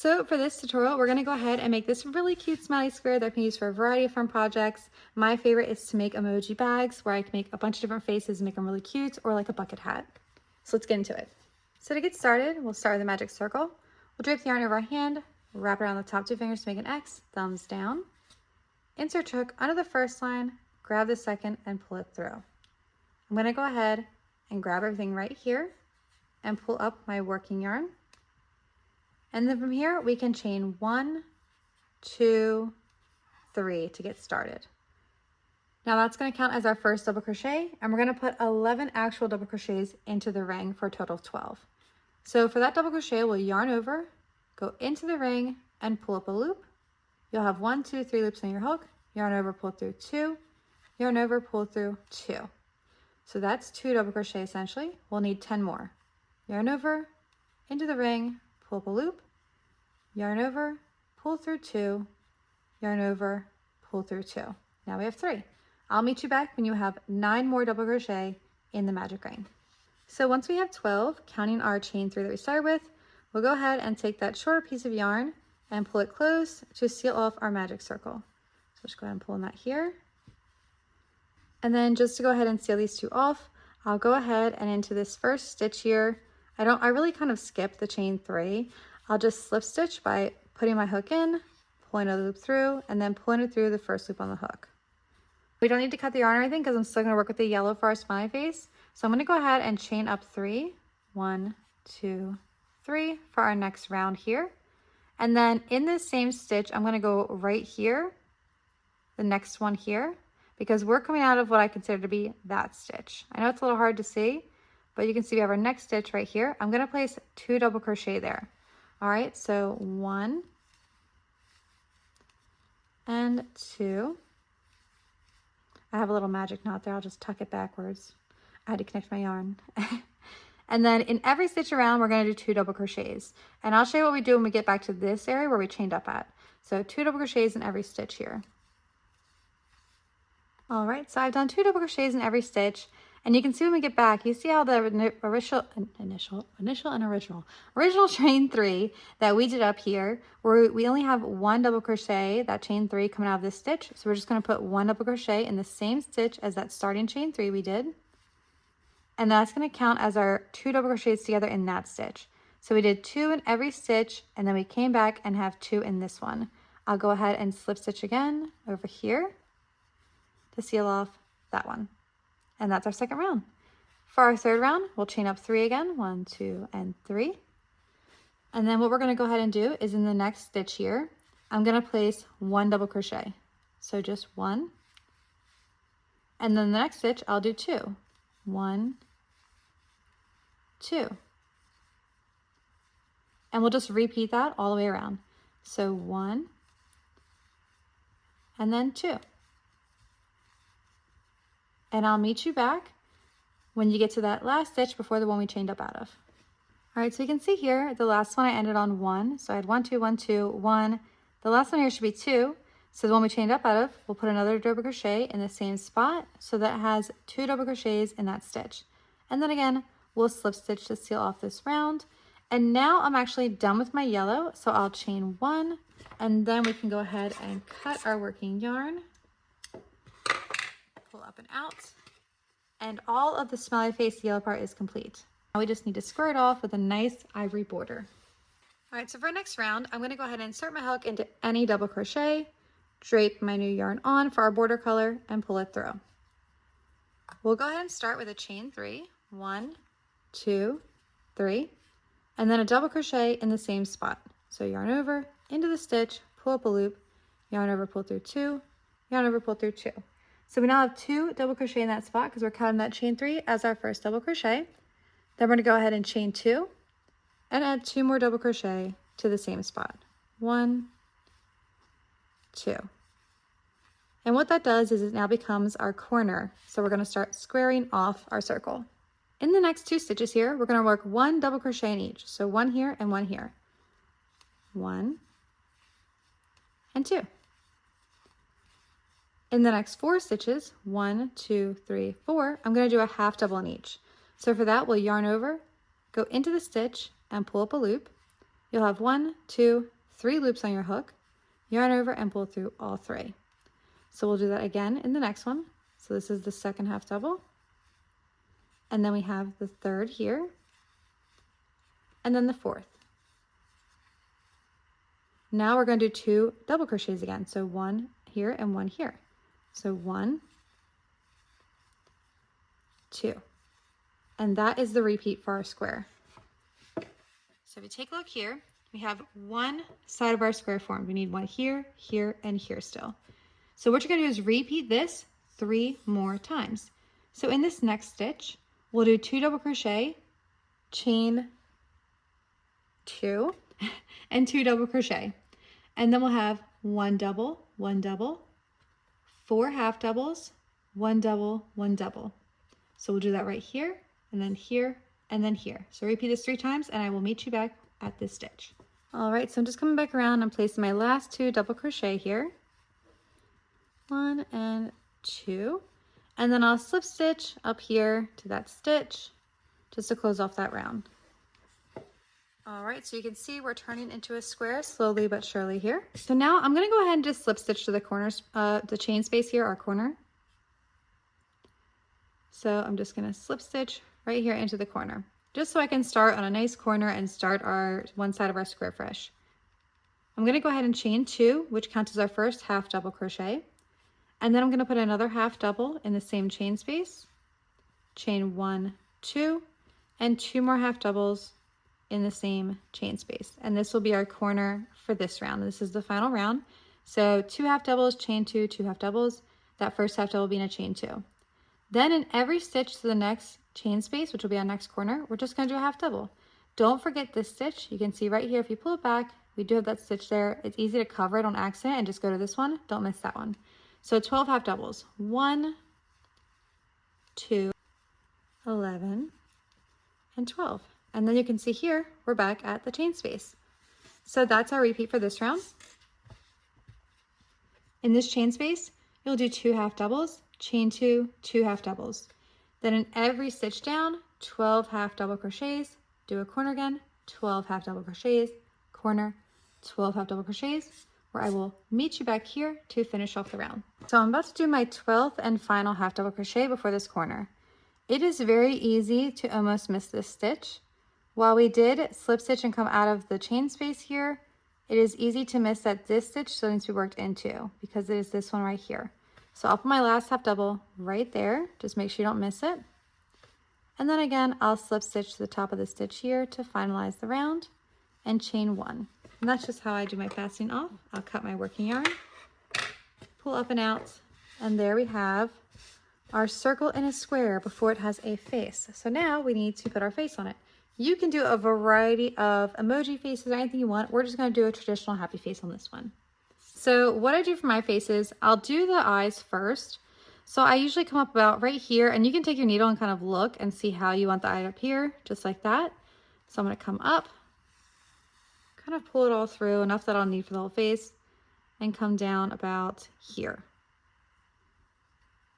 So for this tutorial, we're gonna go ahead and make this really cute smiley square that I can use for a variety of fun projects. My favorite is to make emoji bags where I can make a bunch of different faces and make them really cute, or like a bucket hat. So let's get into it. So to get started, we'll start with a magic circle. We'll drape the yarn over our hand, wrap it around the top 2 fingers to make an X, thumbs down. Insert hook under the first line, grab the second and pull it through. I'm gonna go ahead and grab everything right here and pull up my working yarn. And then from here, we can chain 1, 2, 3 to get started. Now that's going to count as our first double crochet, and we're going to put 11 actual double crochets into the ring for a total of 12. So for that double crochet, we'll yarn over, go into the ring, and pull up a loop. You'll have 1, 2, 3 loops on your hook, yarn over, pull through 2, yarn over, pull through 2. So that's 2 double crochet essentially. We'll need 10 more. Yarn over, into the ring, pull up a loop, yarn over, pull through 2, yarn over, pull through 2. Now we have 3. I'll meet you back when you have 9 more double crochet in the magic ring. So once we have 12, counting our chain 3 that we started with, we'll go ahead and take that shorter piece of yarn and pull it close to seal off our magic circle. So just go ahead and pull in that here. And then just to go ahead and seal these 2 off, I'll go ahead and into this first stitch here, I really kind of skip the chain 3. I'll just slip stitch by putting my hook in, pulling a loop through, and then pulling it through the first loop on the hook. We don't need to cut the yarn or anything because I'm still going to work with the yellow for our smiley face. So I'm going to go ahead and chain up 3, 1, 2, 3 for our next round here. And then in this same stitch, I'm going to go right here, the next one here, because we're coming out of what I consider to be that stitch. I know it's a little hard to see, but you can see we have our next stitch right here. I'm going to place 2 double crochet there. All right, so 1 and 2. I have a little magic knot there. I'll just tuck it backwards. I had to connect my yarn. And then in every stitch around, we're going to do 2 double crochets. And I'll show you what we do when we get back to this area where we chained up at. So 2 double crochets in every stitch here. All right, so I've done 2 double crochets in every stitch. And you can see when we get back, you see how the original chain 3 that we did up here, where we only have 1 double crochet, that chain 3 coming out of this stitch. So we're just going to put 1 double crochet in the same stitch as that starting chain 3 we did. And that's going to count as our 2 double crochets together in that stitch. So we did 2 in every stitch, and then we came back and have 2 in this one. I'll go ahead and slip stitch again over here to seal off that one. And that's our second round. For our third round, we'll chain up 3 again, 1, 2, and 3. And then what we're going to go ahead and do is in the next stitch here, I'm going to place 1 double crochet. So just 1. And then the next stitch, I'll do 2. 1, 2. And we'll just repeat that all the way around. So 1, and then 2. And I'll meet you back when you get to that last stitch before the one we chained up out of. All right, so you can see here, the last one I ended on 1. So I had 1, 2, 1, 2, 1. The last one here should be 2. So the one we chained up out of, we'll put another double crochet in the same spot. So that has 2 double crochets in that stitch. And then again, we'll slip stitch to seal off this round. And now I'm actually done with my yellow. So I'll chain 1, and then we can go ahead and cut our working yarn. Pull up and out, and all of the smiley face yellow part is complete. Now we just need to square it off with a nice ivory border. All right, so for our next round, I'm going to go ahead and insert my hook into any double crochet, drape my new yarn on for our border color, and pull it through. We'll go ahead and start with a chain 3, 1, 2, 3, and then a double crochet in the same spot. So yarn over, into the stitch, pull up a loop, yarn over, pull through 2, yarn over, pull through 2. So we now have 2 double crochet in that spot because we're counting that chain 3 as our first double crochet. Then we're going to go ahead and chain 2 and add 2 more double crochet to the same spot. 1, 2. And what that does is it now becomes our corner. So we're going to start squaring off our circle. In the next 2 stitches here, we're going to work 1 double crochet in each. So 1 here and 1 here. 1 and 2. In the next 4 stitches, 1, 2, 3, 4, I'm going to do a half double in each. So for that, we'll yarn over, go into the stitch and pull up a loop, You'll have 1, 2, 3 loops on your hook, yarn over and pull through all 3. So we'll do that again in the next one. So this is the second half double. And then we have the third here, and then the fourth. Now we're going to do 2 double crochets again. So 1 here and 1 here. So 1, 2. And that is the repeat for our square. So if you take a look here, we have one side of our square formed. We need one here, here, and here still. So what you're going to do is repeat this 3 more times. So in this next stitch, we'll do 2 double crochet, chain 2, and 2 double crochet. And then we'll have 1 double, 4 half doubles, 1 double, 1 double. So we'll do that right here, and then here, and then here. So repeat this 3 times, and I will meet you back at this stitch. All right, so I'm just coming back around and placing my last 2 double crochet here. 1 and 2. And then I'll slip stitch up here to that stitch just to close off that round. All right, so you can see we're turning into a square slowly but surely here. So now I'm gonna go ahead and just slip stitch to the corners, the chain space here, our corner. So I'm just gonna slip stitch right here into the corner, just so I can start on a nice corner and start our one side of our square fresh. I'm gonna go ahead and chain 2, which counts as our first half double crochet. And then I'm gonna put another half double in the same chain space, chain 1, 2, and 2 more half doubles in the same chain space. And this will be our corner for this round. This is the final round. So 2 half doubles, chain 2, 2 half doubles, that first half double being a chain 2. Then in every stitch to the next chain space, which will be our next corner, we're just gonna do a half double. Don't forget this stitch. You can see right here, if you pull it back, we do have that stitch there. It's easy to cover it on accident and just go to this one. Don't miss that one. So 12 half doubles, 1, 2, 11, and 12. And then you can see here, we're back at the chain space. So that's our repeat for this round. In this chain space, you'll do 2 half doubles, chain 2, 2 half doubles. Then in every stitch down, 12 half double crochets, do a corner again, 12 half double crochets, corner, 12 half double crochets, where I will meet you back here to finish off the round. So I'm about to do my 12th and final half double crochet before this corner. It is very easy to almost miss this stitch. While we did slip stitch and come out of the chain space here, it is easy to miss that this stitch still needs to be worked into because it is this one right here. So I'll put my last half double right there, just make sure you don't miss it. And then again, I'll slip stitch to the top of the stitch here to finalize the round and chain 1. And that's just how I do my fastening off. I'll cut my working yarn, pull up and out, and there we have our circle in a square before it has a face. So now we need to put our face on it. You can do a variety of emoji faces or anything you want. We're just gonna do a traditional happy face on this one. So what I do for my faces, I'll do the eyes first. So I usually come up about right here, and you can take your needle and kind of look and see how you want the eye up here, just like that. So I'm gonna come up, kind of pull it all through, enough that I'll need for the whole face, and come down about here.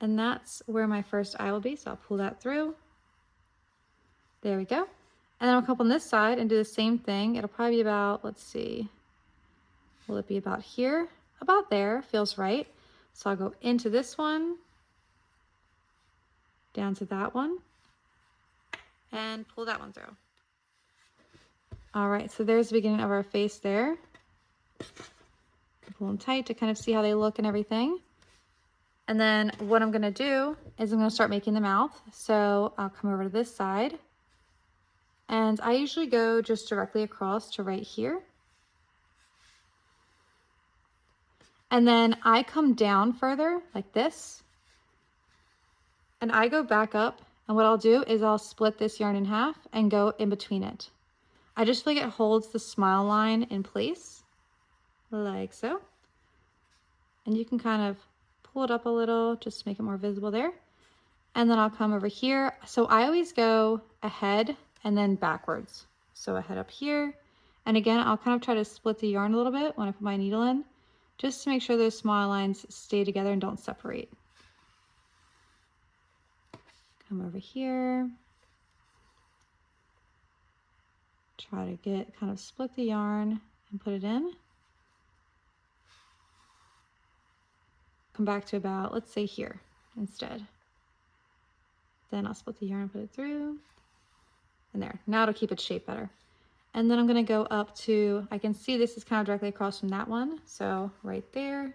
And that's where my first eye will be, so I'll pull that through. There we go. And then I'll come up on this side and do the same thing. It'll probably be about, let's see, will it be about here? About there, feels right. So I'll go into this one, down to that one, and pull that one through. All right, so there's the beginning of our face there. Pull them tight to kind of see how they look and everything. And then what I'm gonna do is I'm gonna start making the mouth. So I'll come over to this side, and I usually go just directly across to right here. And then I come down further like this, and I go back up, and what I'll do is I'll split this yarn in half and go in between it. I just feel like it holds the smile line in place, like so. And you can kind of pull it up a little just to make it more visible there. And then I'll come over here. So I always go ahead and then backwards. So ahead up here. And again, I'll kind of try to split the yarn a little bit when I put my needle in, just to make sure those smile lines stay together and don't separate. Come over here. try to get kind of split the yarn and put it in. Come back to about, let's say here instead. Then I'll split the yarn and put it through. And there, now it'll keep its shape better. And then I'm gonna go up to, I can see this is kind of directly across from that one. So right there.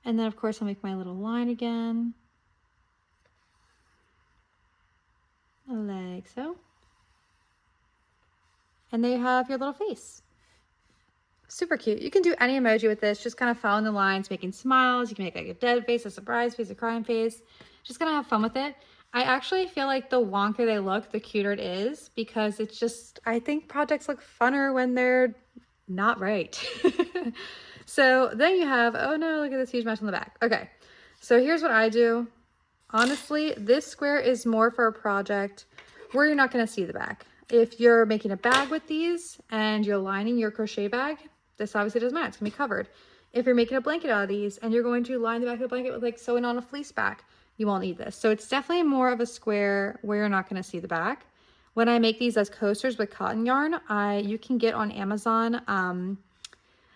And then of course I'll make my little line again. Like so. And there you have your little face. Super cute. You can do any emoji with this, just kind of following the lines, making smiles. You can make like a dead face, a surprise face, a crying face. Just gonna have fun with it. I actually feel like the wonkier they look, the cuter it is, because it's just, I think projects look funner when they're not right. So then you have, oh no, look at this huge mess on the back. Okay, so here's what I do. Honestly, this square is more for a project where you're not gonna see the back. If you're making a bag with these and you're lining your crochet bag, this obviously doesn't matter, it's gonna be covered. If you're making a blanket out of these and you're going to line the back of the blanket with like sewing on a fleece back, you won't need this. So it's definitely more of a square where you're not gonna see the back. When I make these as coasters with cotton yarn, you can get on Amazon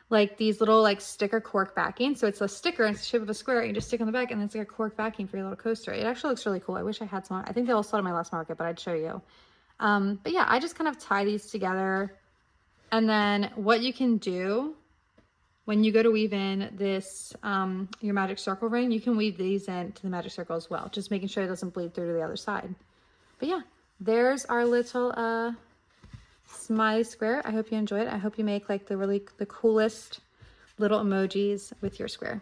like these little like sticker cork backing. So it's a sticker and it's the shape of a square. You just stick on the back and it's like a cork backing for your little coaster. It actually looks really cool. I wish I had some. I think they all sold at my last market, but I'd show you. But yeah, I just kind of tie these together. And then what you can do when you go to weave in this, your magic circle ring, you can weave these into the magic circle as well. Just making sure it doesn't bleed through to the other side. But yeah, there's our little smiley square. I hope you enjoy it. I hope you make like the coolest little emojis with your square.